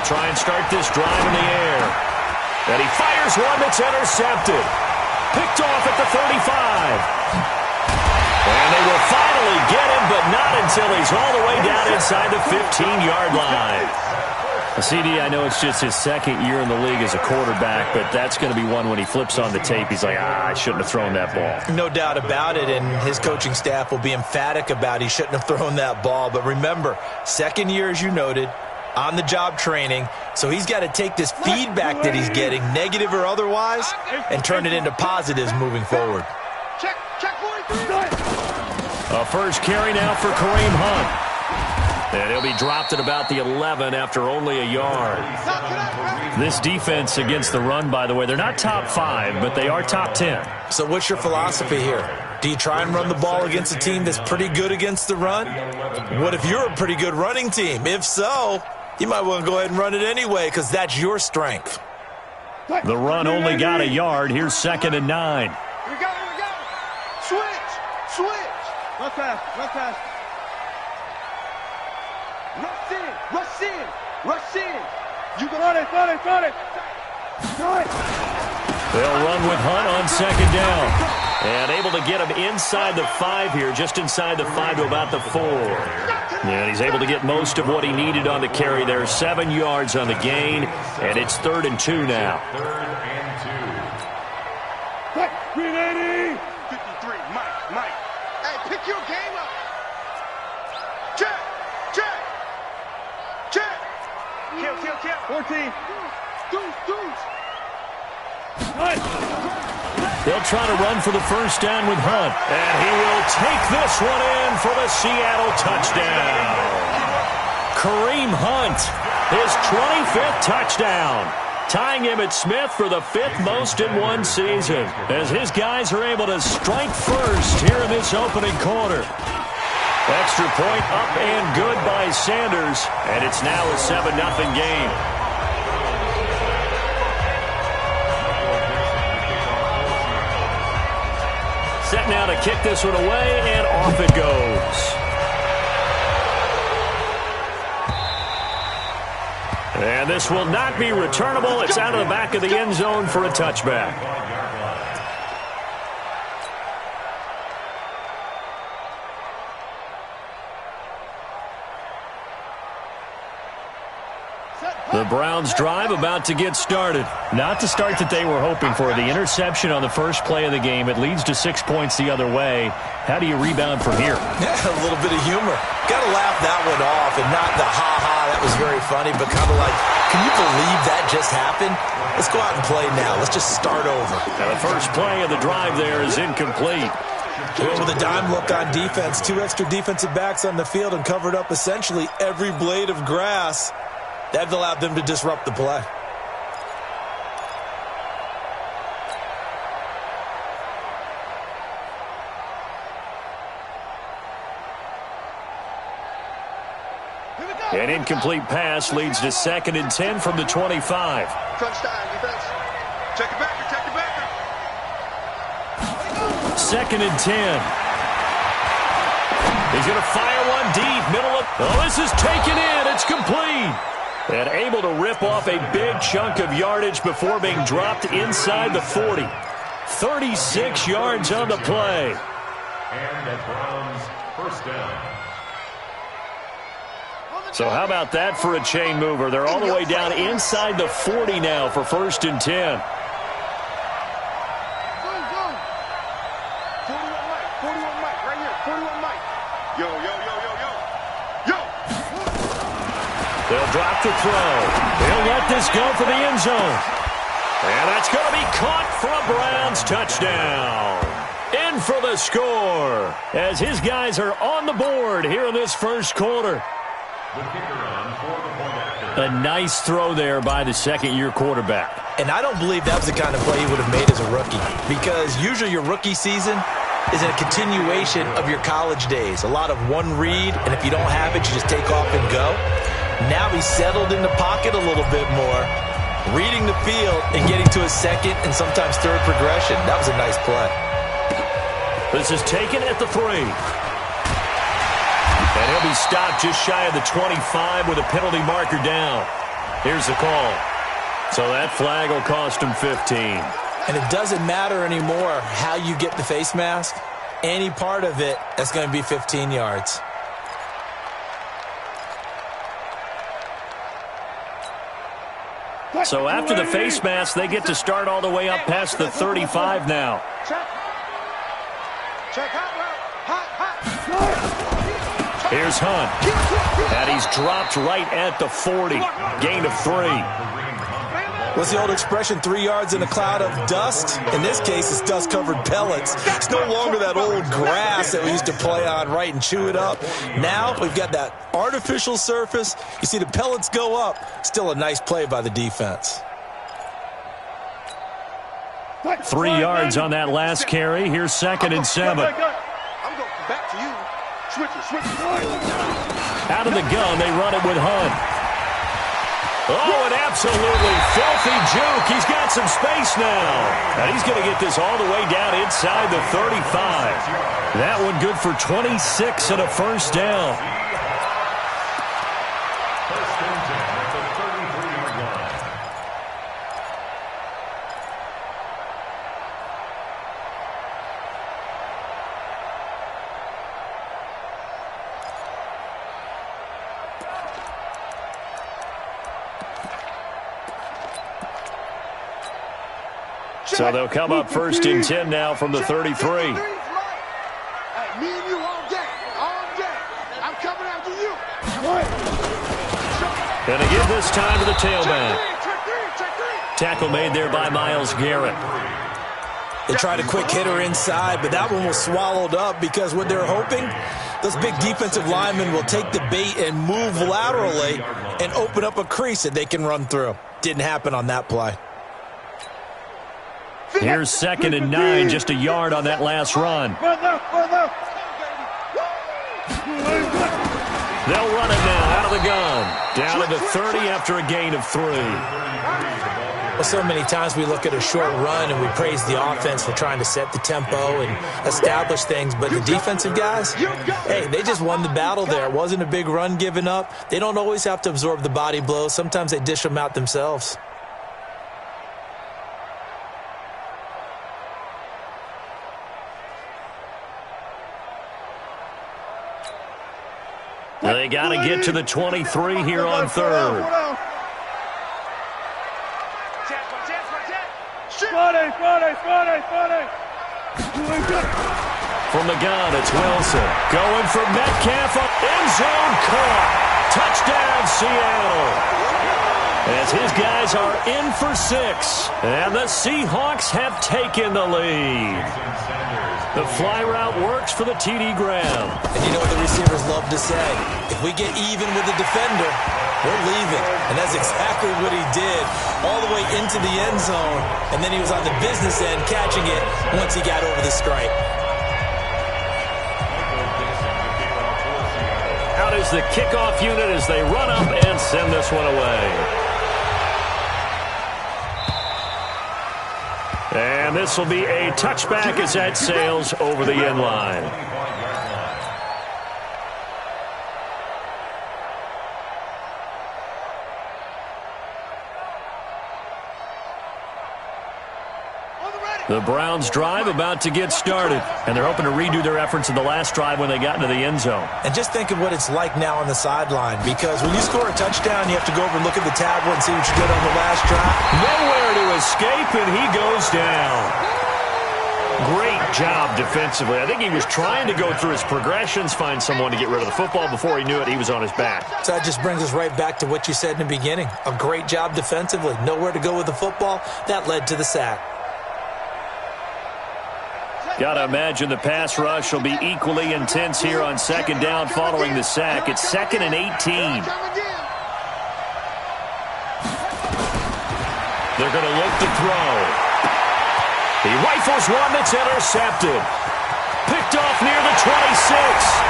They'll try and start this drive in the air. And he fires one that's intercepted. Picked off at the 35. And they will finally get him, but not until he's all the way down inside the 15-yard line. CD, I know it's just his second year in the league as a quarterback, but that's going to be one when he flips on the tape. He's like, I shouldn't have thrown that ball. No doubt about it, and his coaching staff will be emphatic about he shouldn't have thrown that ball. But remember, second year, as you noted, on-the-job training, so he's got to take this feedback that he's getting, negative or otherwise, and turn it into positives moving forward. Check 43. A first carry now for Kareem Hunt. And he'll be dropped at about the 11 after only a yard. This defense against the run, by the way, they're not top 5, but they are top 10. So what's your philosophy here? Do you try and run the ball against a team that's pretty good against the run? What if you're a pretty good running team? If so, you might want to go ahead and run it anyway because that's your strength. The run only got a yard. Here's 2nd and 9. We got it. Switch. Run pass. Rush in. You can run it. They'll run with Hunt on 2nd down. And able to get him inside the 5 here, just inside the 5 to about the 4. And he's able to get most of what he needed on the carry there. 7 yards on the gain, and it's 3rd and 2 now. 380. 53, Mike. Hey, pick your game up. Check. Kill. 14. Deuce. They'll try to run for the first down with Hunt. And he will take this one in for the Seattle touchdown. Kareem Hunt, his 25th touchdown. Tying him at Smith for the 5th most in one season. As his guys are able to strike first here in this opening quarter. Extra point up and good by Sanders. And it's now a 7-0 game. Set now to kick this one away, and off it goes. And this will not be returnable. It's out of the back of the end zone for a touchback. The Browns drive about to get started. Not the start that they were hoping for. The interception on the first play of the game. It leads to 6 points the other way. How do you rebound from here? Yeah, a little bit of humor. Got to laugh that one off and not the ha-ha, that was very funny, but kind of like, can you believe that just happened? Let's go out and play now. Let's just start over. And the first play of the drive there is incomplete. With a dime look on defense, 2 extra defensive backs on the field and covered up essentially every blade of grass. That allowed them to disrupt the play. An incomplete pass leads to 2nd and 10 from the 25. Crunch time, defense. Check it back. 2nd and 10. He's going to fire one deep, middle of... Oh, this is taken in. It's complete. And able to rip off a big chunk of yardage before being dropped inside the 40. 36 yards on the play. And the Browns first down. So how about that for a chain mover? They're all the way down inside the 40 now for 1st and 10. 41 Mike, right here. 41 Mike. Yo. They'll drop the throw. They'll let this go for the end zone. And that's going to be caught for a Browns touchdown. In for the score as his guys are on the board here in this first quarter. The kicker on for the point after. A nice throw there by the second-year quarterback. And I don't believe that was the kind of play he would have made as a rookie, because usually your rookie season is a continuation of your college days. A lot of one read, and if you don't have it, you just take off and go. Now he's settled in the pocket a little bit more, reading the field and getting to his second and sometimes third progression. That was a nice play. This is taken at the 3. And he'll be stopped just shy of the 25 with a penalty marker down. Here's the call. So that flag will cost him 15. And it doesn't matter anymore how you get the face mask. Any part of it, that's going to be 15 yards. So after the face mask, they get to start all the way up past the 35 now. Here's Hunt. And he's dropped right at the 40. Gain of 3. What's the old expression, 3 yards in a cloud of dust? In this case, it's dust-covered pellets. It's no longer that old grass that we used to play on, right, and chew it up. Now we've got that artificial surface. You see the pellets go up. Still a nice play by the defense. 3 yards on that last carry. Here's 2nd and 7. I'm going back to you. Switch it. Out of the gun, they run it with Hunt. Oh, an absolutely filthy juke. He's got some space now. And he's going to get this all the way down inside the 35. That one good for 26 and a first down. First and 10 at the 33-yard line. So they'll come up 1st and 10 now from the 33. Hey, me and you all day. I'm coming after you. Going to give this time to the tailback. Tackle made there by Myles Garrett. They tried a quick hitter inside, but that one was swallowed up because what they're hoping, those big defensive linemen will take the bait and move laterally and open up a crease that they can run through. Didn't happen on that play. Here's 2nd and 9, just a yard on that last run. They'll run it now out of the gun. Down to the 30 after a gain of 3. Well, so many times we look at a short run and we praise the offense for trying to set the tempo and establish things, but the defensive guys, hey, they just won the battle there. It wasn't a big run given up. They don't always have to absorb the body blows. Sometimes they dish them out themselves. They got to get to the 23 here on 3rd. From the gun, it's Wilson. Going for Metcalf. End zone caught. Touchdown, Seattle. As his guys are in for 6. And the Seahawks have taken the lead. The fly route works for the TD Graham. And you know what the receivers love to say? If we get even with the defender, we're leaving. And that's exactly what he did all the way into the end zone. And then he was on the business end catching it once he got over the stripe. Out is the kickoff unit as they run up and send this one away. And this will be a touchback as that sails over the end line. The Browns drive about to get started, and they're hoping to redo their efforts in the last drive when they got into the end zone. And just think of what it's like now on the sideline, because when you score a touchdown, you have to go over and look at the tablet and see what you did on the last drive. Nowhere to escape, and he goes down. Great job defensively. I think he was trying to go through his progressions, find someone to get rid of the football. Before he knew it, he was on his back. So that just brings us right back to what you said in the beginning. A great job defensively. Nowhere to go with the football. That led to the sack. Got to imagine the pass rush will be equally intense here on 2nd down following the sack. It's 2nd and 18. They're going to look to throw. He rifles one that's intercepted. Picked off near the 26.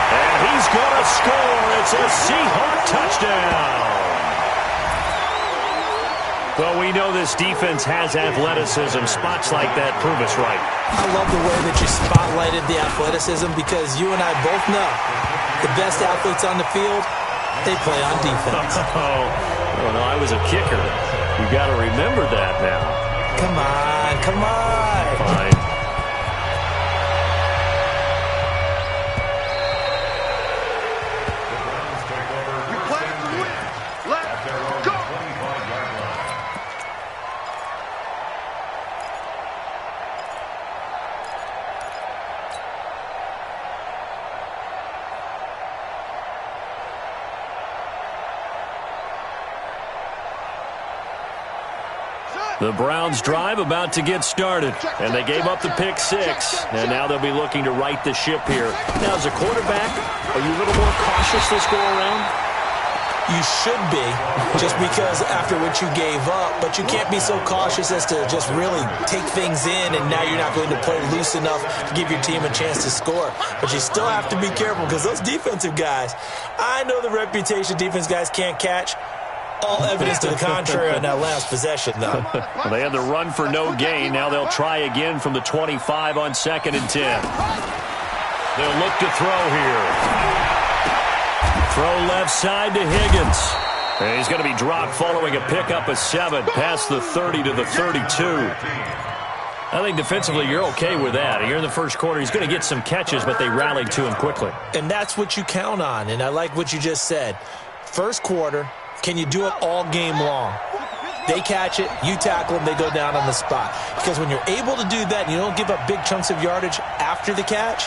And he's going to score. It's a Seahawk touchdown. Well, we know this defense has athleticism. Spots like that prove us right. I love the way that you spotlighted the athleticism because you and I both know the best athletes on the field They play on defense. Oh, no, I was a kicker. You got to remember that now. Come on, come on. Fine. We play to win. Let's go. The Browns' drive about to get started, and they gave up the pick six, and now they'll be looking to right the ship here. Now, as a quarterback, are you a little more cautious this go-around? You should be, just because after what you gave up, but you can't be so cautious as to just really take things in, and now you're not going to play loose enough to give your team a chance to score. But you still have to be careful, because those defensive guys, I know the reputation defense guys can't catch. All evidence to the contrary on that last possession, though. Well, they had the run for no gain. Now they'll try again from the 25 on 2nd and 10. They'll look to throw here. Throw left side to Higgins. And he's going to be dropped following a pickup of 7 past the 30 to the 32. I think defensively you're okay with that. You're in the first quarter. He's going to get some catches, but they rallied to him quickly. And that's what you count on, and I like what you just said. First quarter, can you do it all game long? They catch it, you tackle them, they go down on the spot. Because when you're able to do that and you don't give up big chunks of yardage after the catch,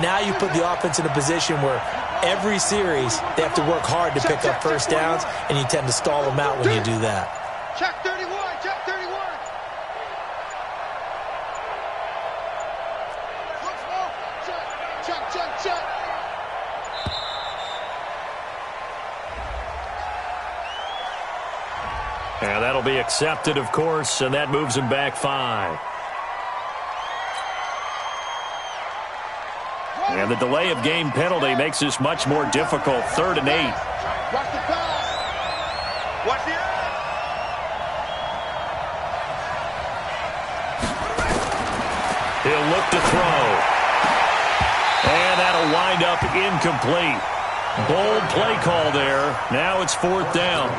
now you put the offense in a position where every series they have to work hard to pick up first downs, and you tend to stall them out when you do that. Check 31, check 31. Looks off. Check. And that'll be accepted, of course, and that moves him back 5. And the delay of game penalty makes this much more difficult. 3rd and 8. Watch the pass. Watch the end. He'll look to throw. And that'll wind up incomplete. Bold play call there. Now it's 4th down.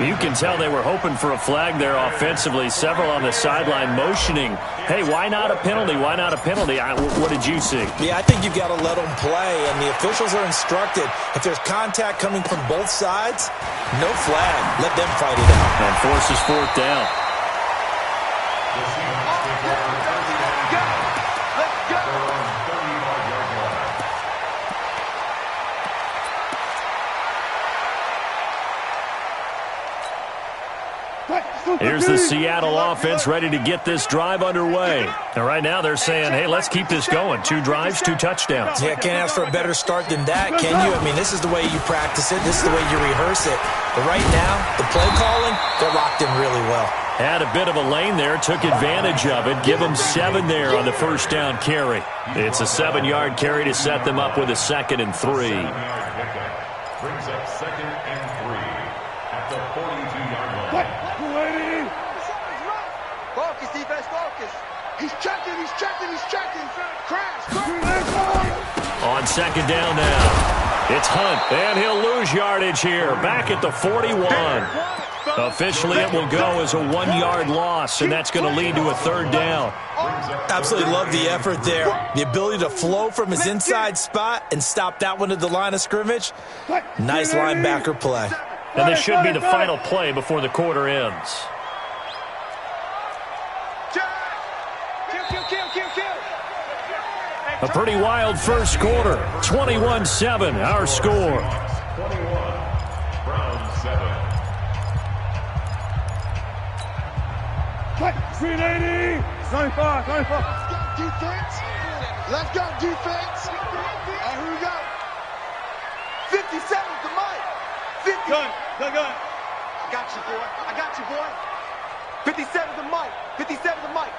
You can tell they were hoping for a flag there offensively. Several on the sideline motioning, hey, why not a penalty? Why not a penalty? What did you see? Yeah, I think you've got to let them play, and the officials are instructed. If there's contact coming from both sides, no flag. Let them fight it out. And forces 4th down. Here's the Seattle offense ready to get this drive underway. And right now they're saying, hey, let's keep this going. 2 drives, 2 touchdowns. Yeah, can't ask for a better start than that, can you? I mean, this is the way you practice it. This is the way you rehearse it. But right now, the play calling, they're locked in really well. Had a bit of a lane there, took advantage of it. Give them 7 there on the first down carry. It's a 7-yard carry to set them up with a 2nd and 3. Brings up 2nd and 3 at the 42-yard line. Focus, defense, focus. He's checking. Crash. On 2nd down now. It's Hunt, and he'll lose yardage here. Back at the 41. Officially, it will go as a 1-yard loss, and that's going to lead to a 3rd down. Absolutely love the effort there. The ability to flow from his inside spot and stop that one at the line of scrimmage. Nice linebacker play. And this should be the final play before the quarter ends. A pretty wild first quarter. 21-7, our score. 21, Browns 7. 380. 95. Let's go, defense. Here we go. 57 to Mike. 50. Gun. I got you, boy. 57 to Mike. 57 to Mike.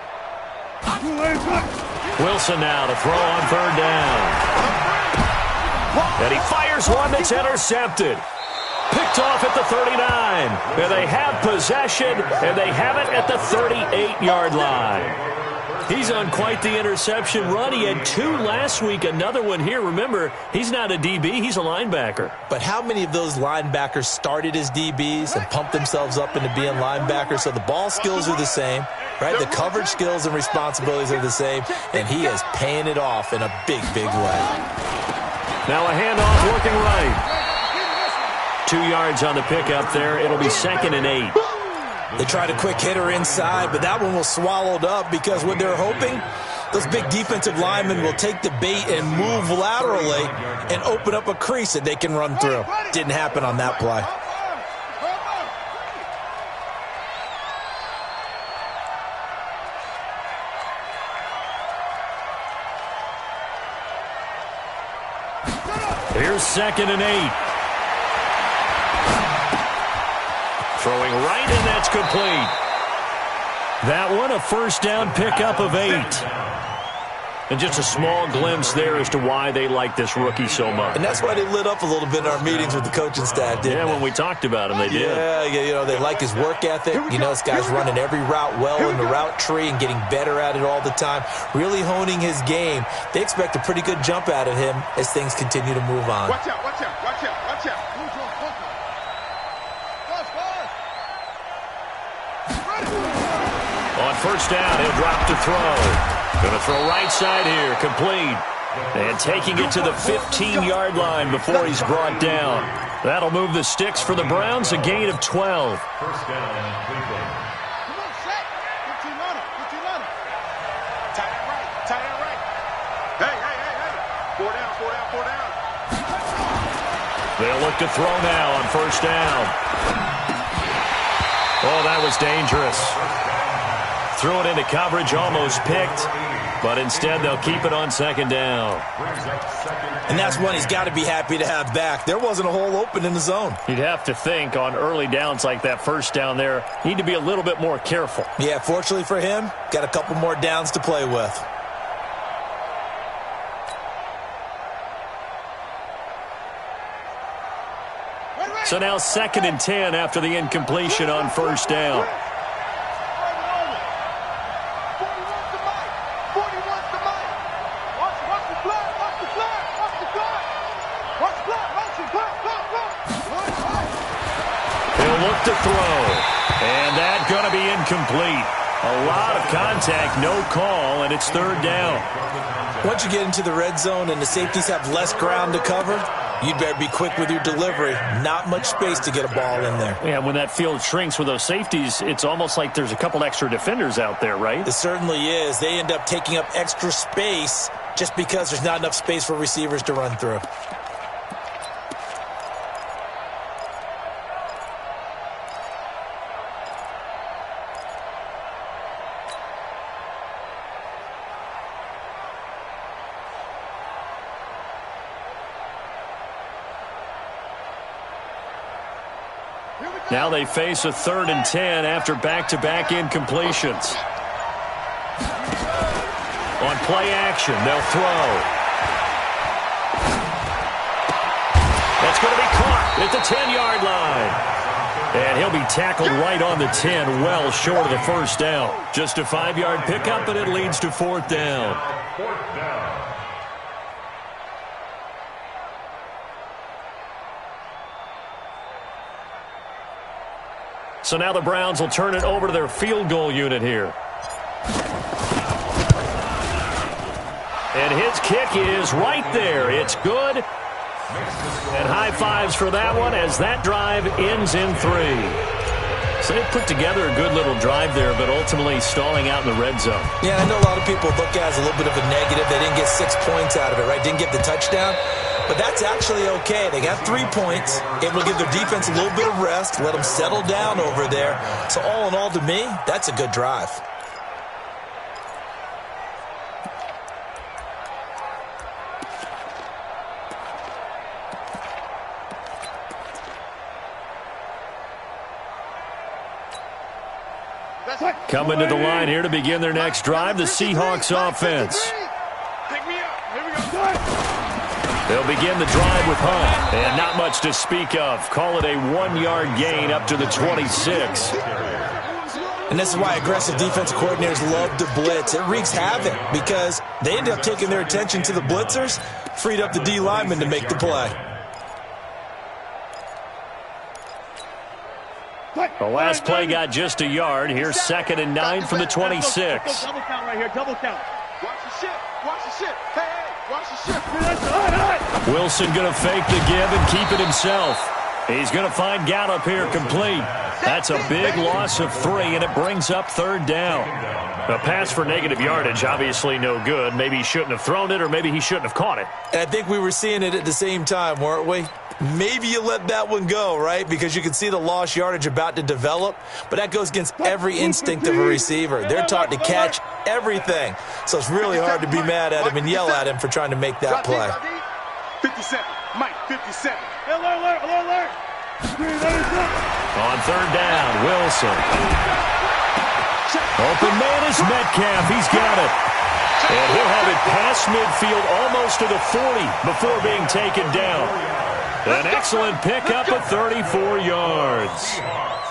Wilson now to throw on 3rd down. And he fires one that's intercepted. Picked off at the 39. And they have possession, and they have it at the 38-yard line. He's on quite the interception run. He had 2 last week, another one here. Remember, he's not a DB, he's a linebacker. But how many of those linebackers started as DBs and pumped themselves up into being linebackers? So the ball skills are the same, right? The coverage skills and responsibilities are the same, and he is paying it off in a big, big way. Now a handoff working right. 2 yards on the pickup there. It'll be 2nd and 8. They tried a quick hitter inside, but that one was swallowed up because what they're hoping, those big defensive linemen will take the bait and move laterally and open up a crease that they can run through. Didn't happen on that play. Here's 2nd and 8. Throwing right, and that's complete. That one, a first down pickup of 8. And just a small glimpse there as to why they like this rookie so much. And that's why they lit up a little bit in our meetings with the coaching staff, didn't they? When we talked about him, they did. Yeah, you know, they like his work ethic. You know, this guy's running every route well in the route tree and getting better at it all the time, really honing his game. They expect a pretty good jump out of him as things continue to move on. Watch out, watch out, watch out, watch out. On first down, he'll drop to throw. Going to throw right side here, complete. And taking it to the 15-yard line before he's brought down. That'll move the sticks for the Browns, a gain of 12. First down, Cleveland. Come on, set. 15 on it, 15 on it. Tie it right, tie it right. Hey, hey, hey, hey. 4 down, 4 down, 4 down. They'll look to throw now on first down. Oh, that was dangerous. Threw it into coverage, almost picked, but instead they'll keep it on 2nd down. And that's one he's got to be happy to have back. There wasn't a hole open in the zone. You'd have to think on early downs like that first down there, need to be a little bit more careful. Yeah, fortunately for him, got a couple more downs to play with. So now 2nd and 10 after the incompletion on first down. 41's the mic. 41's the mic. Watch the flag, watch the flag, watch the flag. Watch the flag, watch the flag, flag. He'll look to throw. And that's going to be incomplete. A lot of contact, no call, and it's 3rd down. Once you get into the red zone and the safeties have less ground to cover, you'd better be quick with your delivery. Not much space to get a ball in there. Yeah, when that field shrinks with those safeties, it's almost like there's a couple extra defenders out there, right? It certainly is. They end up taking up extra space just because there's not enough space for receivers to run through. Now they face a 3rd and 10 after back-to-back incompletions. On play action, they'll throw. That's going to be caught at the 10-yard line. And he'll be tackled right on the 10, well short of the first down. Just a 5-yard pickup, and it leads to 4th down. 4th down. So now the Browns will turn it over to their field goal unit here. And his kick is right there. It's good. And high fives for that one as that drive ends in 3. So they put together a good little drive there, but ultimately stalling out in the red zone. Yeah, I know a lot of people look at it as a little bit of a negative. They didn't get 6 points out of it, right? Didn't get the touchdown. But that's actually okay. They got 3 points, able to give their defense a little bit of rest, let them settle down over there. So all in all, to me, that's a good drive. Coming to the line here to begin their next drive, the Seahawks offense. Pick me up. Here we go. They'll begin the drive with Hunt, and not much to speak of. Call it a 1-yard gain up to the 26. And this is why aggressive defensive coordinators love to blitz. It wreaks havoc because they end up taking their attention to the blitzers, freed up the D lineman to make the play. The last play got just a yard. Here's 2nd and 9 from the 26. Double count right here, double count. Watch the shit, watch the shit. Hey, watch the shit. Wilson going to fake the give and keep it himself. He's going to find Gallup here complete. That's a big loss of 3, and it brings up 3rd down. A pass for negative yardage, obviously no good. Maybe he shouldn't have thrown it, or maybe he shouldn't have caught it. And I think we were seeing it at the same time, weren't we? Maybe you let that one go, right? Because you can see the lost yardage about to develop, but that goes against every instinct of a receiver. They're taught to catch everything. So it's really hard to be mad at him and yell at him for trying to make that play. 57, Mike, 57. Alert. On 3rd down, Wilson. Open man is Metcalf. He's got it. And he'll have it past midfield almost to the 40 before being taken down. An excellent pickup of 34 yards.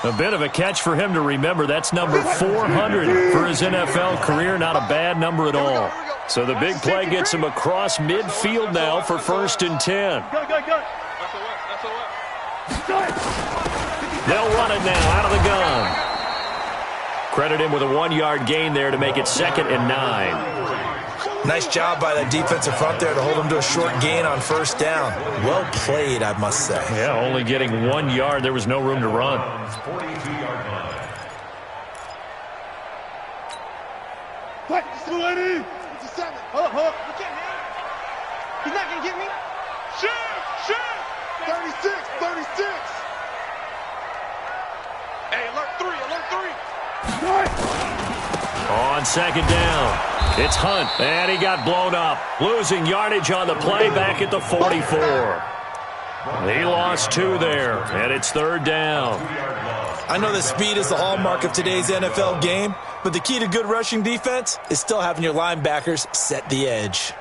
A bit of a catch for him to remember. That's number 400 for his NFL career. Not a bad number at all. So the big play gets him across midfield now for 1st and 10. They'll run it now out of the gun. Credit him with a 1-yard gain there to make it 2nd and 9. Nice job by that defensive front there to hold him to a short gain on 1st down. Well played, I must say. Yeah, only getting 1 yard. There was no room to run. 42-yard line. What? It's 57. Hold up. You can't hit. He's not going to get me. Shit. 36. Hey, alert 3. On 2nd down, it's Hunt, and he got blown up. Losing yardage on the play back at the 44. He lost 2 there, and it's 3rd down. I know that speed is the hallmark of today's NFL game, but the key to good rushing defense is still having your linebackers set the edge.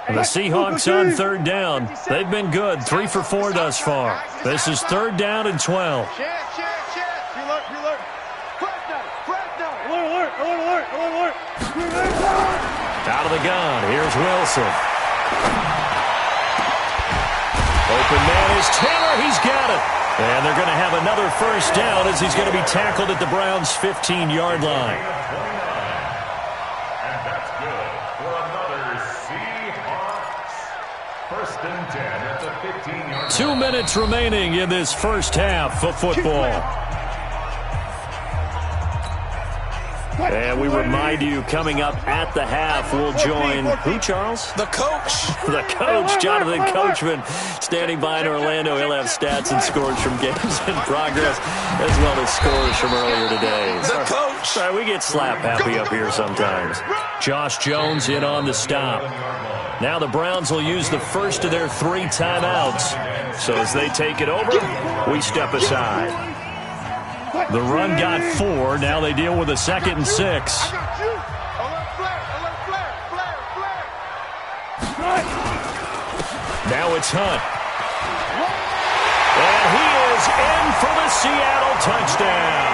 The Seahawks on 3rd down. They've been good, 3 for 4 thus far. This is 3rd down and 12. Alert. Out of the gun, here's Wilson. Open man is Taylor, he's got it. And they're going to have another 1st down as he's going to be tackled at the Browns' 15-yard line. And that's good for another Seahawks. 1st and 10 at the 15-yard line. 2 minutes remaining in this first half of football. And we remind you, coming up at the half, we'll join who, Charles? The coach. The coach, Jonathan Coachman, standing by in Orlando. He'll have stats and scores from games in progress, as well as scores from earlier today. The coach. Sorry, we get slap happy up here sometimes. Josh Jones in on the stop. Now the Browns will use the first of their 3 timeouts. So as they take it over, we step aside. The run got 4. Now they deal with a 2nd and 6. I got you. Alert flare. Now it's Hunt. And he is in for the Seattle touchdown.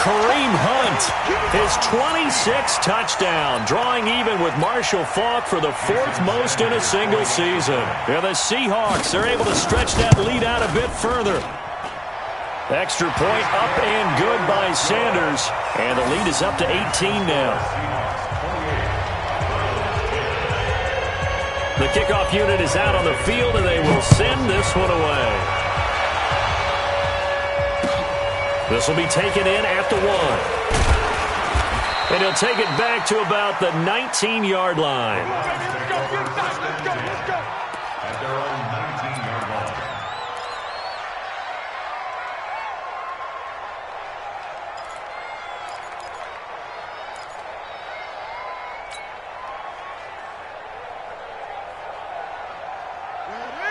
Kareem Hunt, his 26th touchdown, drawing even with Marshall Faulk for the 4th most in a single season. Yeah, the Seahawks are able to stretch that lead out a bit further. Extra point up and good by Sanders. And the lead is up to 18 now. The kickoff unit is out on the field, and they will send this one away. This will be taken in at the 1. And he'll take it back to about the 19-yard line. Let's go. At their own 19-yard line.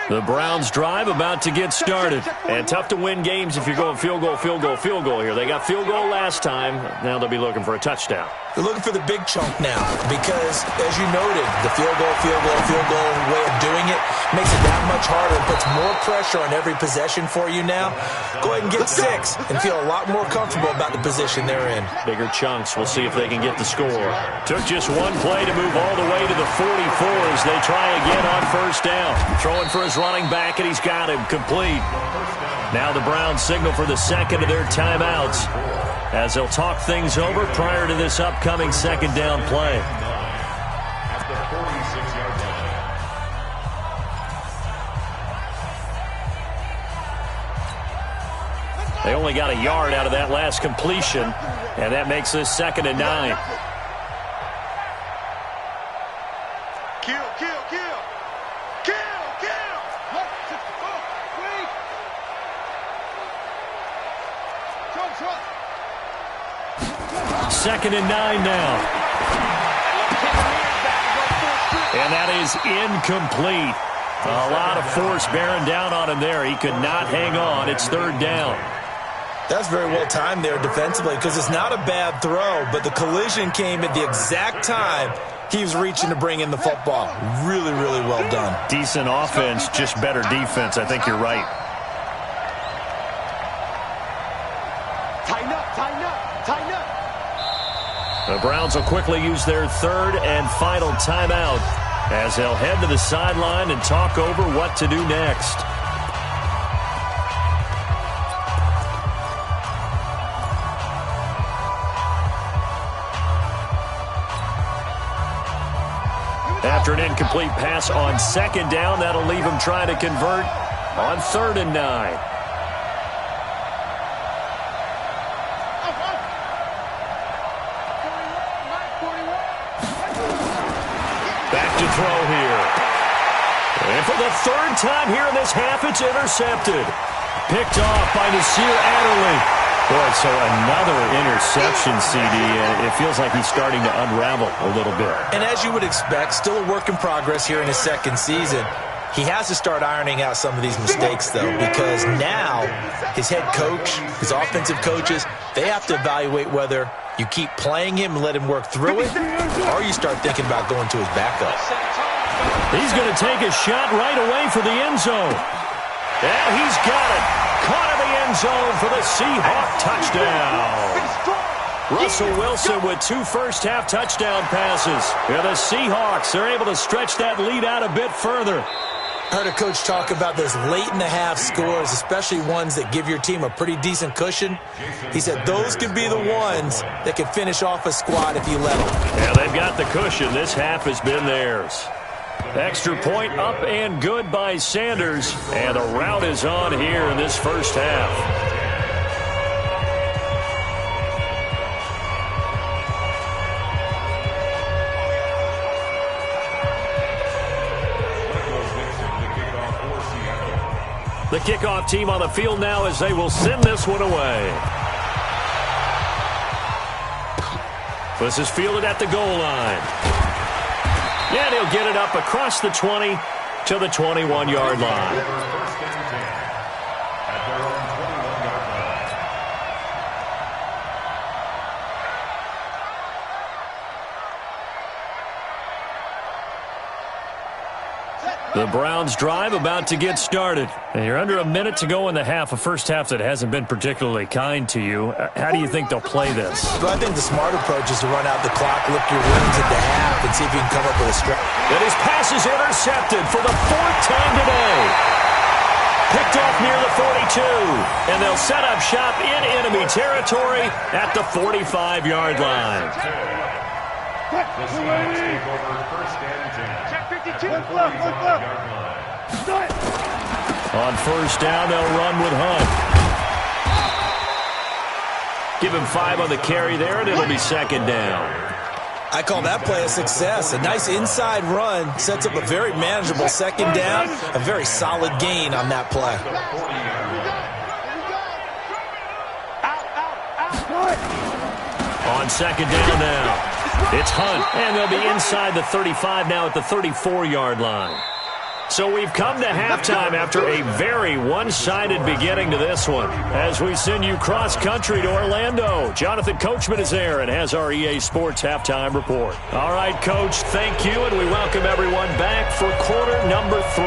The Browns drive about to get started. And tough to win games if you're going field goal here. They got field goal last time. Now they'll be looking for a touchdown. They're looking for the big chunk now because, as you noted, the field goal way of doing it Makes it that much harder and puts more pressure on every possession for you now. Go ahead and get 6 and feel a lot more comfortable about the position they're in. Bigger chunks. We'll see if they can get the score. Took just one play to move all the way to the 44 as they try again on first down. Throwing for his running back, and he's got him complete. Now the Browns signal for the second of their timeouts as they'll talk things over prior to this upcoming second down play. At the 46-yard line. They only got a yard out of that last completion, and that makes this 2nd and 9. Kill, kill, kill. Kill, kill. 2nd and 9 now. And that is incomplete. A lot of force bearing down on him there. He could not hang on. It's 3rd down. That's very well timed there defensively because it's not a bad throw, but the collision came at the exact time he was reaching to bring in the football. Really, really well done. Decent offense, just better defense. I think you're right. Tighten up, tighten up, tighten up. The Browns will quickly use their 3rd and final timeout as they'll head to the sideline and talk over what to do next. After an incomplete pass on 2nd down, that'll leave him trying to convert on 3rd and 9. Throw here. And for the 3rd time here in this half, it's intercepted. Picked off by Nasir Adderley. Boy, so another interception, CD. It feels like he's starting to unravel a little bit. And as you would expect, still a work in progress here in his 2nd season. He has to start ironing out some of these mistakes, though, because now his head coach, his offensive coaches, they have to evaluate whether you keep playing him and let him work through it, or you start thinking about going to his backup. He's going to take a shot right away for the end zone. And he's got it. Caught in the end zone for the Seahawk touchdown. Russell Wilson with 2 first-half touchdown passes. Yeah, the Seahawks are able to stretch that lead out a bit further. Heard a coach talk about those late-in-the-half scores, especially ones that give your team a pretty decent cushion. He said those could be the ones that could finish off a squad if you let them. Yeah, they've got the cushion. This half has been theirs. Extra point up and good by Sanders. And the route is on here in this first half. The kickoff team on the field now as they will send this one away. This is fielded at the goal line. And he'll get it up across the 20 to the 21-yard line. The Browns drive about to get started. And you're under a minute to go in the half, a first half that hasn't been particularly kind to you. How do you think they'll play this? Well, I think the smart approach is to run out the clock, lick your wings at the half, and see if you can come up with a stretch. And his pass is intercepted for the 4th time today. Picked off near the 42. And they'll set up shop in enemy territory at the 45-yard line. The Seahawks take over 1st and 10. Check 52. Look, look, look, look. On first down, they'll run with Hunt. Give him 5 on the carry there, and it'll be 2nd down. I call that play a success. A nice inside run sets up a very manageable 2nd down. A very solid gain on that play. On 2nd down now. It's Hunt, and they'll be inside the 35 now at the 34-yard line. So we've come to halftime after a very one-sided beginning to this one. As we send you cross-country to Orlando, Jonathan Coachman is there and has our EA Sports halftime report. All right, Coach, thank you, and we welcome everyone back for quarter number 3.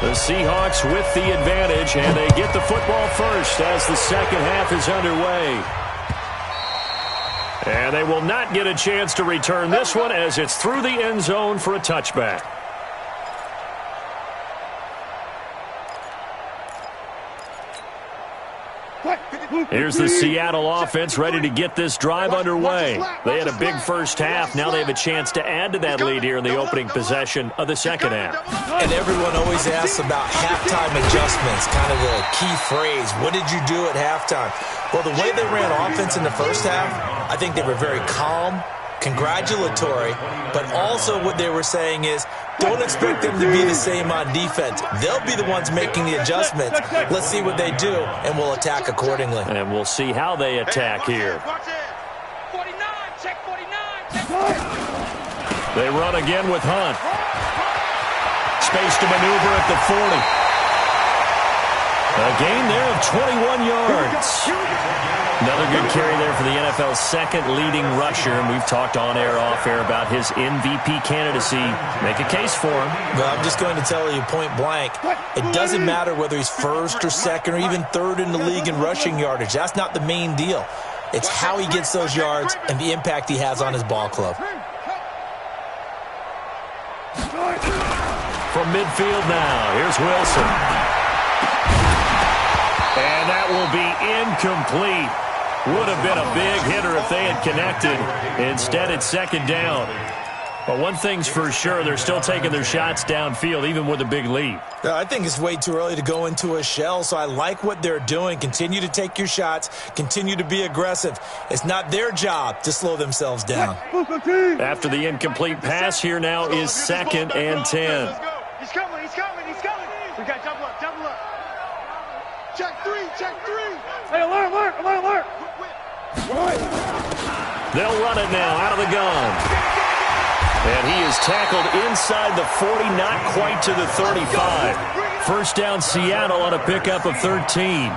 The Seahawks with the advantage, and they get the football first as the second half is underway. And they will not get a chance to return this one as it's through the end zone for a touchback. Here's the Seattle offense ready to get this drive underway. They had a big first half. Now they have a chance to add to that lead here in the opening possession of the second half. And everyone always asks about halftime adjustments, kind of the key phrase. What did you do at halftime? Well, the way they ran offense in the first half, I think they were very calm, congratulatory, but also what they were saying is, don't expect them to be the same on defense. They'll be the ones making the adjustments. Let's see what they do, and we'll attack accordingly. And we'll see how they attack here. 49, check 49. They run again with Hunt. Space to maneuver at the 40. A gain there of 21 yards. Another good carry there for the NFL's second leading rusher, and we've talked on air, off air about his MVP candidacy. Make a case for him. Well, I'm just going to tell you point blank, it doesn't matter whether he's first or second or even third in the league in rushing yardage. That's not the main deal. It's how he gets those yards and the impact he has on his ball club. From midfield now, here's Wilson. And that will be incomplete. Would have been a big hitter if they had connected. Instead, it's second down. But one thing's for sure, they're still taking their shots downfield, even with a big lead. I think it's way too early to go into a shell, so I like what they're doing. Continue to take your shots. Continue to be aggressive. It's not their job to slow themselves down. After the incomplete pass, here now is 2nd and 10. He's coming, he's coming, he's coming. We got double up, double up. Check 3, check 3. Hey, alert, alert, alert, alert. They'll run it now out of the gun. And he is tackled inside the 40, not quite to the 35. First down, Seattle on a pickup of 13.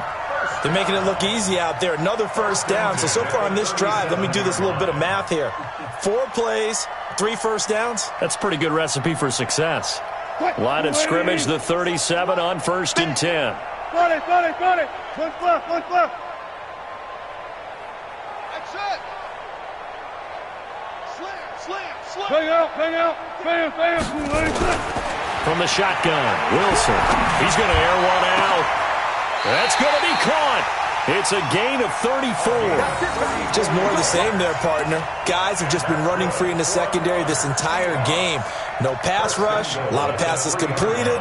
They're making it look easy out there. Another first down. So far on this drive, let me do this little bit of math here. 4 plays, 3 first downs. That's a pretty good recipe for success. Line of scrimmage, the 37 on 1st and 10. Got it, got it, got it. One left, one left. That's it. Slam, slam, slam. Bang out, bang out. Bam, bam. From the shotgun, Wilson. He's going to air one out. That's going to be caught. It's a gain of 34. Just more of the same there, partner. Guys have just been running free in the secondary this entire game. No pass rush, a lot of passes completed.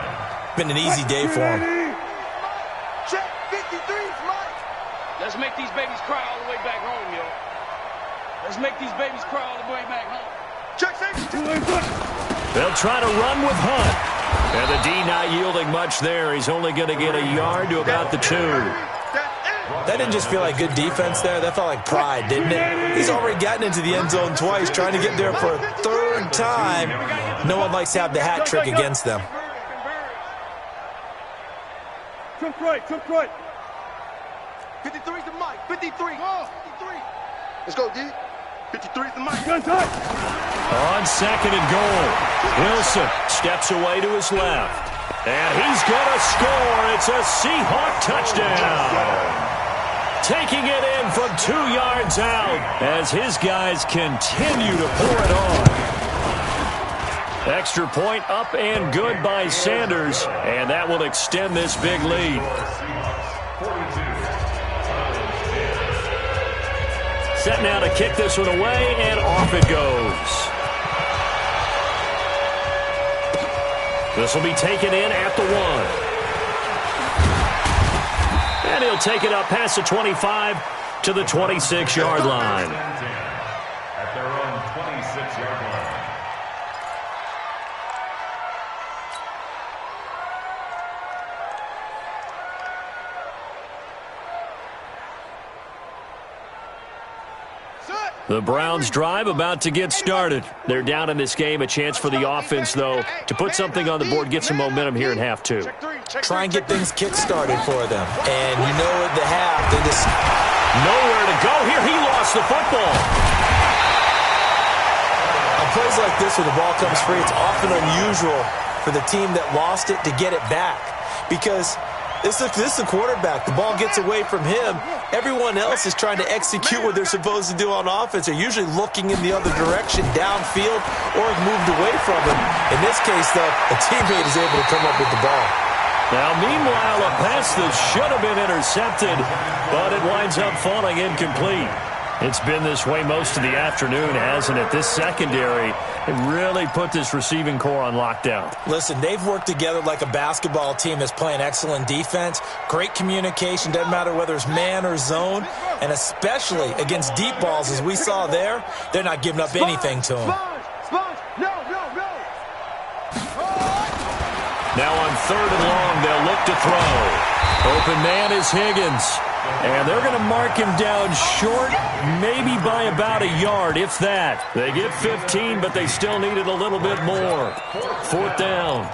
Been an easy day for them. Check 53's Mike. Let's make these babies cry all the way back home, yo. Let's make these babies cry all the way back home. Check safety. They'll try to run with Hunt. And the D not yielding much there. He's only going to get a yard to about the 2. That didn't just feel like good defense there. That felt like pride, didn't it? He's already gotten into the end zone twice, trying to get there for a 3rd time. No one likes to have the hat trick against them. Took right, took right. 53's the Mike. 53. Oh, 53. Let's go, D. 53's the Mike. Gun tight. On 2nd and goal, Wilson steps away to his left. And he's going to score. It's a Seahawk touchdown. Taking it in from 2 yards out as his guys continue to pour it on. Extra point up and good by Sanders, and that will extend this big lead. Set now to kick this one away, and off it goes. This will be taken in at the 1. And he'll take it up past the 25 to the 26-yard line. At their own 26-yard line. The Browns' drive about to get started. They're down in this game. A chance for the offense, though, to put something on the board, get some momentum here in half 2. Try and get things kick-started for them. And you know at the half, they just... Nowhere to go here. He lost the football. A plays like this when the ball comes free, it's often unusual for the team that lost it to get it back. Because this is the quarterback. The ball gets away from him. Everyone else is trying to execute what they're supposed to do on offense. They're usually looking in the other direction, downfield, or have moved away from him. In this case, though, a teammate is able to come up with the ball. Now, meanwhile, a pass that should have been intercepted, but it winds up falling incomplete. It's been this way most of the afternoon, hasn't it? This secondary really put this receiving core on lockdown. Listen, they've worked together like a basketball team that's playing excellent defense. Great communication, doesn't matter whether it's man or zone. And especially against deep balls, as we saw there, they're not giving up anything to them. Now on 3rd and long, they'll look to throw. Open man is Higgins. And they're going to mark him down short, maybe by about a yard, if that. They get 15, but they still needed a little bit more. 4th down.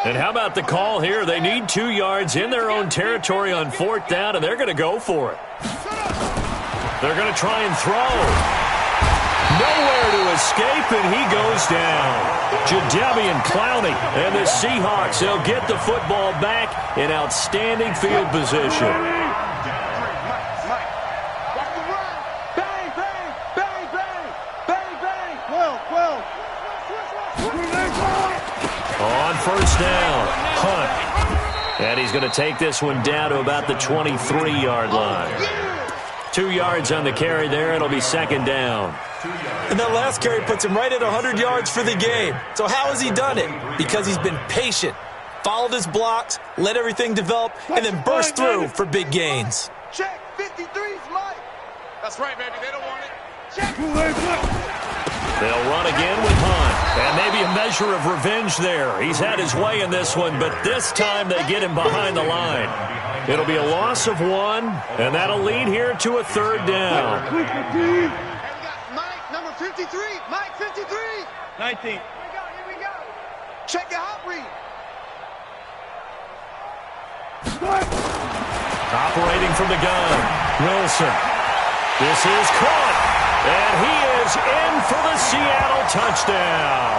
And how about the call here? They need 2 yards in their own territory on 4th down, and they're going to go for it. They're going to try and throw. Nowhere to escape, and he goes down. Jadeveon Clowney and the Seahawks, they'll get the football back in outstanding field position. On 1st down, Hunt. And he's going to take this one down to about the 23-yard line. 2 yards on the carry there. It'll be 2nd down. And that last carry puts him right at 100 yards for the game. So how has he done it? Because he's been patient, followed his blocks, let everything develop, and then burst through for big gains. Check 53's Mike. That's right, baby. They don't want it. Check. They'll run again with Hunt. And maybe a measure of revenge there. He's had his way in this one, but this time they get him behind the line. It'll be a loss of 1, and that'll lead here to a 3rd down. And we got Mike, number 53. Mike, 53. 19. Here we go. Check the hot read. Operating from the gun, Wilson. This is caught, and he is in for the Seattle touchdown.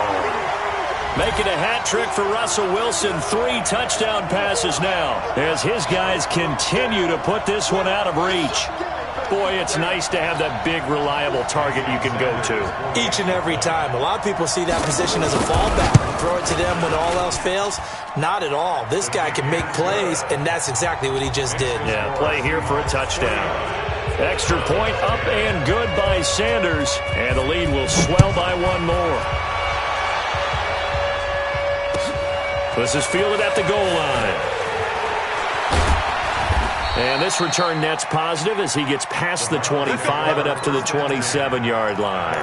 Making a hat trick for Russell Wilson. 3 touchdown passes now as his guys continue to put this one out of reach. Boy, it's nice to have that big, reliable target you can go to. Each and every time. A lot of people see that position as a fallback. Throw it to them when all else fails. Not at all. This guy can make plays, and that's exactly what he just did. Yeah, play here for a touchdown. Extra point up and good by Sanders, and the lead will swell by 1 more. This is fielded at the goal line. And this return net's positive as he gets past the 25 and up to the 27-yard line.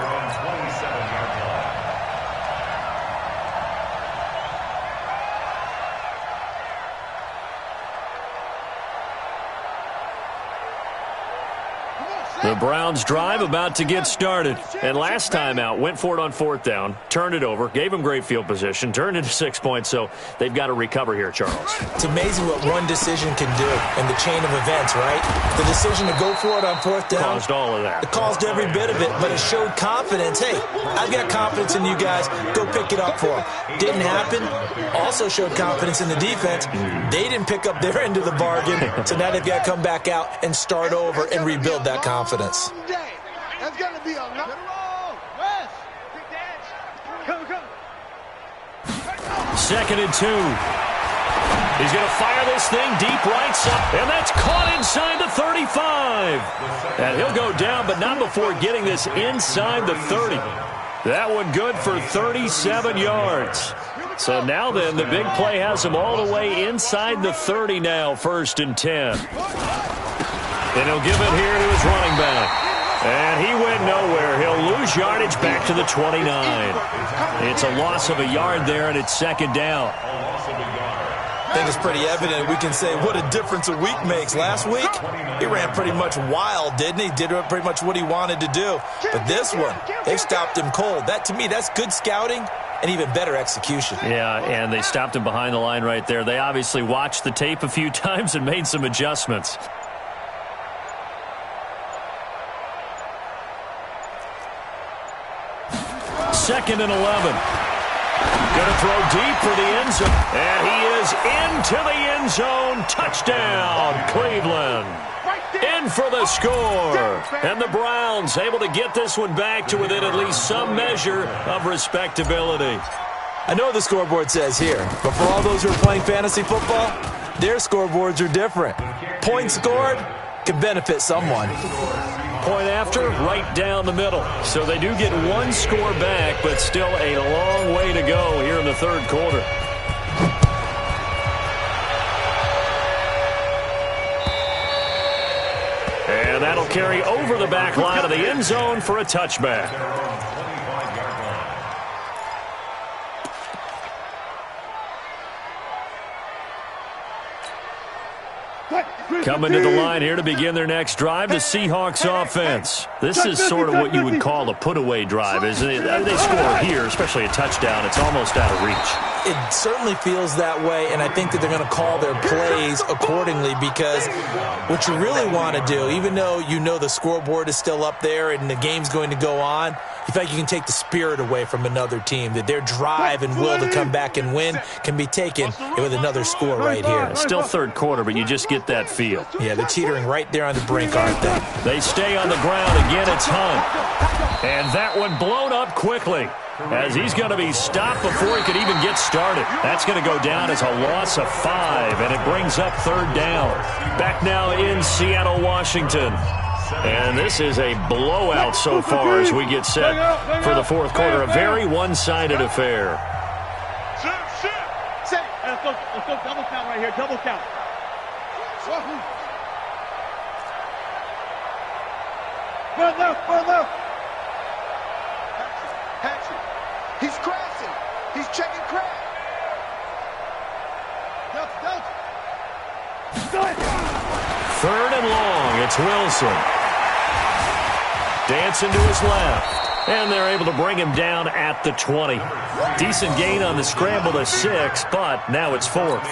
The Browns drive about to get started. And last time out, went for it on 4th down, turned it over, gave him great field position, turned into 6 points, so they've got to recover here, Charles. It's amazing what one decision can do in the chain of events, right? The decision to go for it on 4th down. Caused all of that. It caused every bit of it, but it showed confidence. Hey, I've got confidence in you guys. Go pick it up for them. Didn't happen. Also showed confidence in the defense. They didn't pick up their end of the bargain, so now they've got to come back out and start over and rebuild that confidence. That's going to be a lot. West. Go. 2nd and 2. He's going to fire this thing deep right side, and that's caught inside the 35. And he'll go down, but not before getting this inside the 30. That one good for 37 yards. So now then, the big play has him all the way inside the 30 now, 1st and 10. And he'll give it here to his running back. And he went nowhere. He'll lose yardage back to the 29. It's a loss of a yard there, and it's 2nd down. I think it's pretty evident. We can say what a difference a week makes. Last week, he ran pretty much wild, didn't he? Did pretty much what he wanted to do. But this one, they stopped him cold. That, to me, that's good scouting and even better execution. Yeah, and they stopped him behind the line right there. They obviously watched the tape a few times and made some adjustments. Second and 11. Going to throw deep for the end zone. And he is into the end zone. Touchdown, Cleveland. In for the score. And the Browns able to get this one back to within at least some measure of respectability. I know what the scoreboard says here, but for all those who are playing fantasy football, their scoreboards are different. Points scored can benefit someone. Point after, right down the middle. So they do get one score back, but still a long way to go here in the third quarter. And that'll carry over the back line of the end zone for a touchback. Coming to the line here to begin their next drive, the Seahawks offense. This is sort of what you would call a put-away drive, isn't it? They score here, especially a touchdown. It's almost out of reach. It certainly feels that way, and I think that they're going to call their plays accordingly, because what you really want to do, even though you know the scoreboard is still up there and the game's going to go on, you feel like you can take the spirit away from another team, that their drive and will to come back and win can be taken with another score right here. Still third quarter, but you just get that feel. Yeah, they're teetering right there on the brink, aren't they? They stay on the ground. Again, it's Hunt. And that one blown up quickly, as he's going to be stopped before he could even get started. That's going to go down as a loss of 5, and it brings up third down. Back now in Seattle, Washington. And this is a blowout so far as we get set for the fourth quarter. A very one-sided affair. Let's go double count right here, double count. Far left. Patrick. He's crashing. He's checking crash. Third and long. It's Wilson. Dancing to his left. And they're able to bring him down at the 20. Decent gain on the scramble to 6, but now it's 4th.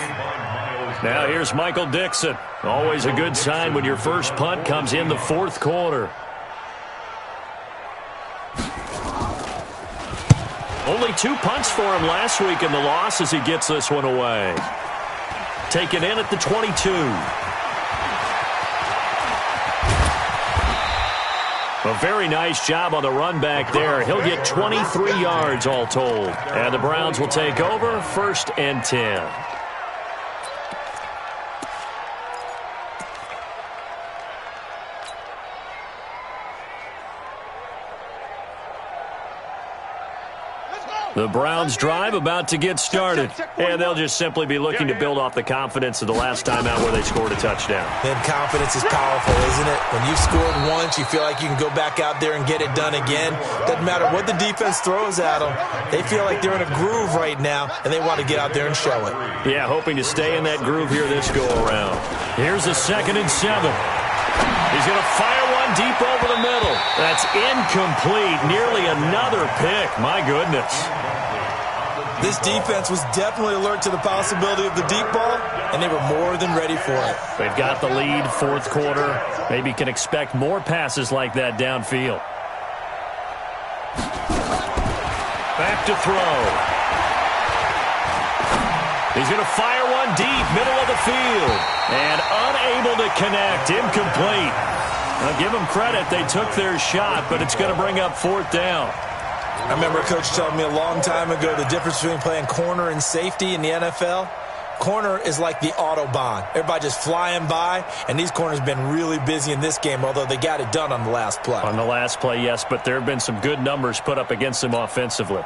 Now here's Michael Dixon. Always a good sign when your first punt comes in the fourth quarter. Only 2 punts for him last week in the loss as he gets this one away. Taken in at the 22. A very nice job on the run back there. He'll get 23 yards all told. And the Browns will take over, 1st and 10. The Browns drive about to get started, and they'll just simply be looking to build off the confidence of the last time out where they scored a touchdown. And confidence is powerful, isn't it? When you've scored once, you feel like you can go back out there and get it done again. Doesn't matter what the defense throws at them. They feel like they're in a groove right now, and they want to get out there and show it. Yeah, hoping to stay in that groove here this go-around. Here's a 2nd and 7. He's going to fire one deep over the middle. That's incomplete. Nearly another pick. My goodness. This defense was definitely alert to the possibility of the deep ball, and they were more than ready for it. They've got the lead, fourth quarter. Maybe can expect more passes like that downfield. Back to throw. He's going to fire one deep, middle of the field. And unable to connect, incomplete. Now give them credit, they took their shot, but it's going to bring up 4th down. I remember a coach telling me a long time ago the difference between playing corner and safety in the NFL. Corner is like the Autobahn. Everybody just flying by, and these corners have been really busy in this game, although they got it done on the last play. On the last play, yes, but there have been some good numbers put up against them offensively.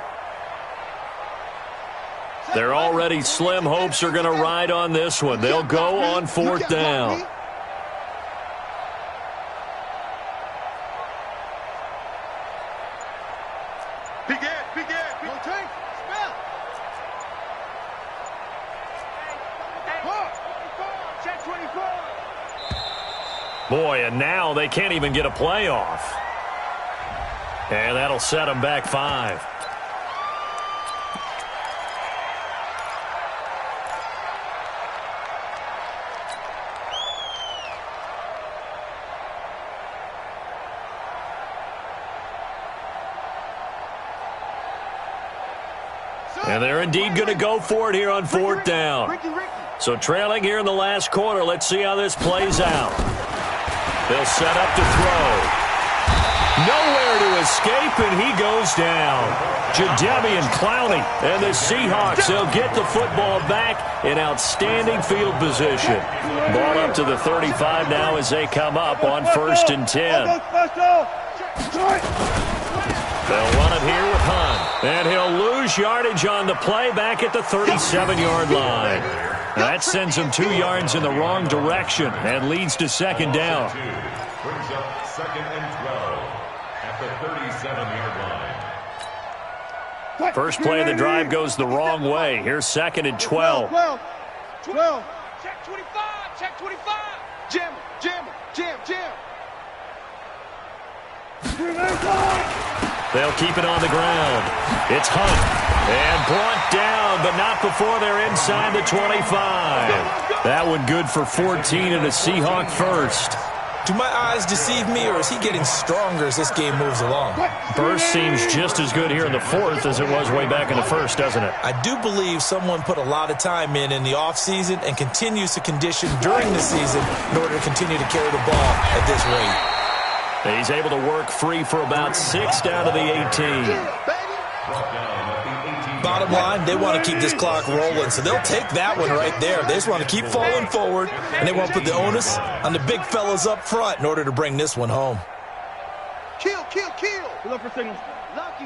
Their already slim hopes are going to ride on this one. They'll go on 4th down. Boy, and now they can't even get a playoff. And that'll set them back 5. And they're indeed going to go for it here on fourth down. So trailing here in the last quarter. Let's see how this plays out. They'll set up to throw. Nowhere to escape, and he goes down. Jadeveon Clowney and the Seahawks, they'll get the football back in outstanding field position. Ball up to the 35 now as they come up on 1st and 10. They'll run it here with Hunt, and he'll lose yardage on the play back at the 37-yard line. That sends him 2 yards in the wrong direction and leads to 2nd down. Brings up 2nd and 12 at the 37-yard line. First play of the drive goes the wrong way. Here's 2nd and 12. 12. Check 25. Check 25. Jam, jam, jam, jam. They'll keep it on the ground. It's Hunt. And brought down, but not before they're inside the 25. That one good for 14 and a Seahawk first. Do my eyes deceive me, or is he getting stronger as this game moves along? Burst seems just as good here in the 4th as it was way back in the 1st, doesn't it? I do believe someone put a lot of time in the offseason and continues to condition during the season in order to continue to carry the ball at this rate. He's able to work free for about 6 down to the 18. Bottom line, they want to keep this clock rolling, so they'll take that one right there. They just want to keep falling forward, and they want to put the onus on the big fellas up front in order to bring this one home. Kill, kill, kill. Look for signals. Lucky.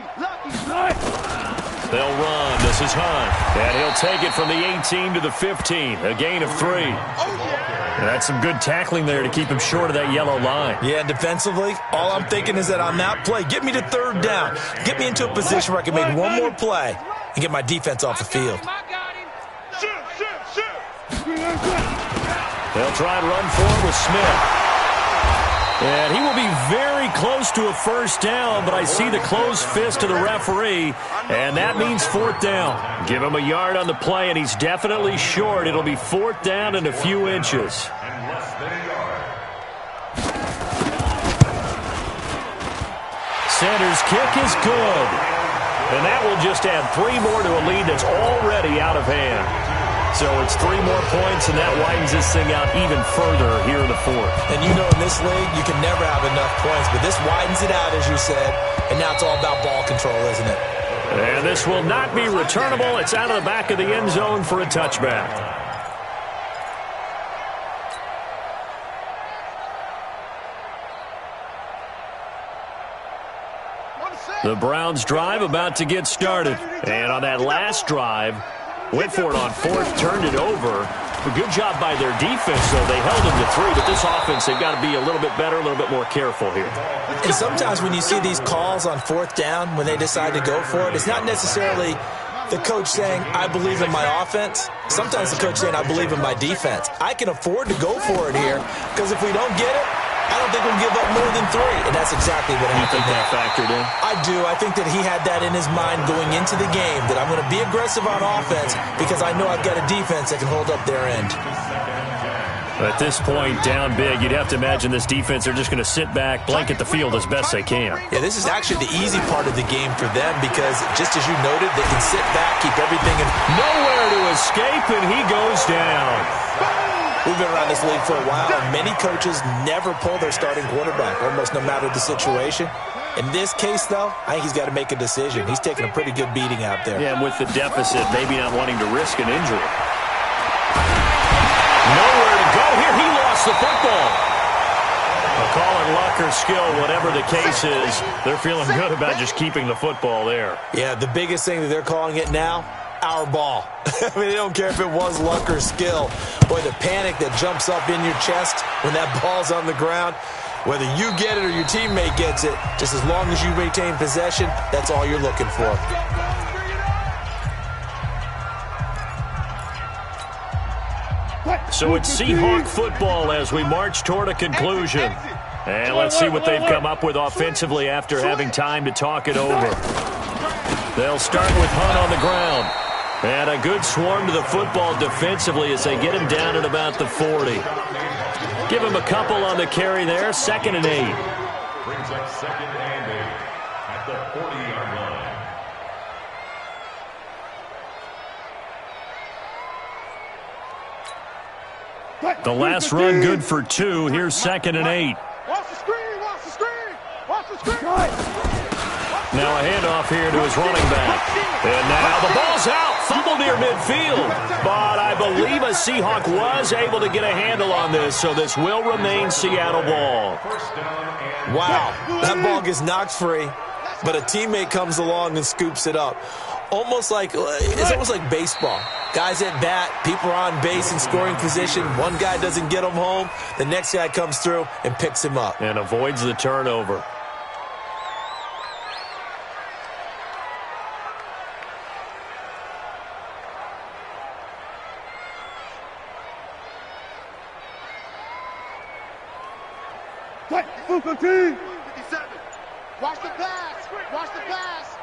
They'll run. This is Hunt. And he'll take it from the 18 to the 15. A gain of 3. And that's some good tackling there to keep him short of that yellow line. Yeah, defensively, all I'm thinking is that on that play, get me to 3rd down. Get me into a position where I can make one more play and get my defense off the field. They'll try and run forward with Smith. And he will be very close to a 1st down, but I see the closed fist of the referee, and that means 4th down. Give him a yard on the play, and he's definitely short. It'll be 4th down and a few inches. And less than a yard. Center's kick is good. And that will just add 3 more to a lead that's already out of hand. So it's 3 more points, and that widens this thing out even further here in the 4th. And you know in this league, you can never have enough points, but this widens it out, as you said, and now it's all about ball control, isn't it? And this will not be returnable. It's out of the back of the end zone for a touchback. The Browns drive about to get started. And on that last drive, went for it on 4th, turned it over. A good job by their defense, though. They held him to 3, but this offense, they've got to be a little bit better, a little bit more careful here. And sometimes when you see these calls on 4th down, when they decide to go for it, it's not necessarily the coach saying, I believe in my offense. Sometimes the coach saying, I believe in my defense. I can afford to go for it here, because if we don't get it, I don't think we'll give up more than 3, and that's exactly what happened. You think that factored in? I do. I think that he had that in his mind going into the game, that I'm going to be aggressive on offense because I know I've got a defense that can hold up their end. At this point, down big, you'd have to imagine this defense, they're just going to sit back, blanket the field as best they can. Yeah, this is actually the easy part of the game for them because, just as you noted, they can sit back, keep everything in. Nowhere to escape, and he goes down. We've been around this league for a while, and many coaches never pull their starting quarterback, almost no matter the situation. In this case, though, I think he's got to make a decision. He's taking a pretty good beating out there. Yeah, and with the deficit, maybe not wanting to risk an injury. Nowhere to go here. He lost the football. They'll call it luck or skill, whatever the case is. They're feeling good about just keeping the football there. Yeah, the biggest thing that they're calling it now, our ball. I mean, they don't care if it was luck or skill. Boy, the panic that jumps up in your chest when that ball's on the ground, whether you get it or your teammate gets it, just as long as you retain possession, that's all you're looking for. So it's Seahawk football as we march toward a conclusion. And let's see what they've come up with offensively after having time to talk it over. They'll start with Hunt on the ground. And a good swarm to the football defensively as they get him down at about the 40. Give him a couple on the carry there, 2nd and 8. Brings up 2nd and 8 at the 40-yard line. The last run good for 2. Here's 2nd and 8. Watch the screen, watch the screen, watch the screen. Now a handoff here to his running back. And now the ball's out. Fumble near midfield. But I believe a Seahawk was able to get a handle on this, so this will remain Seattle ball. Wow, that ball gets knocked free, but a teammate comes along and scoops it up. It's almost like baseball. Guys at bat, people are on base in scoring position. One guy doesn't get him home. The next guy comes through and picks him up. And avoids the turnover. Full team. 57. Watch the pass. Watch the pass.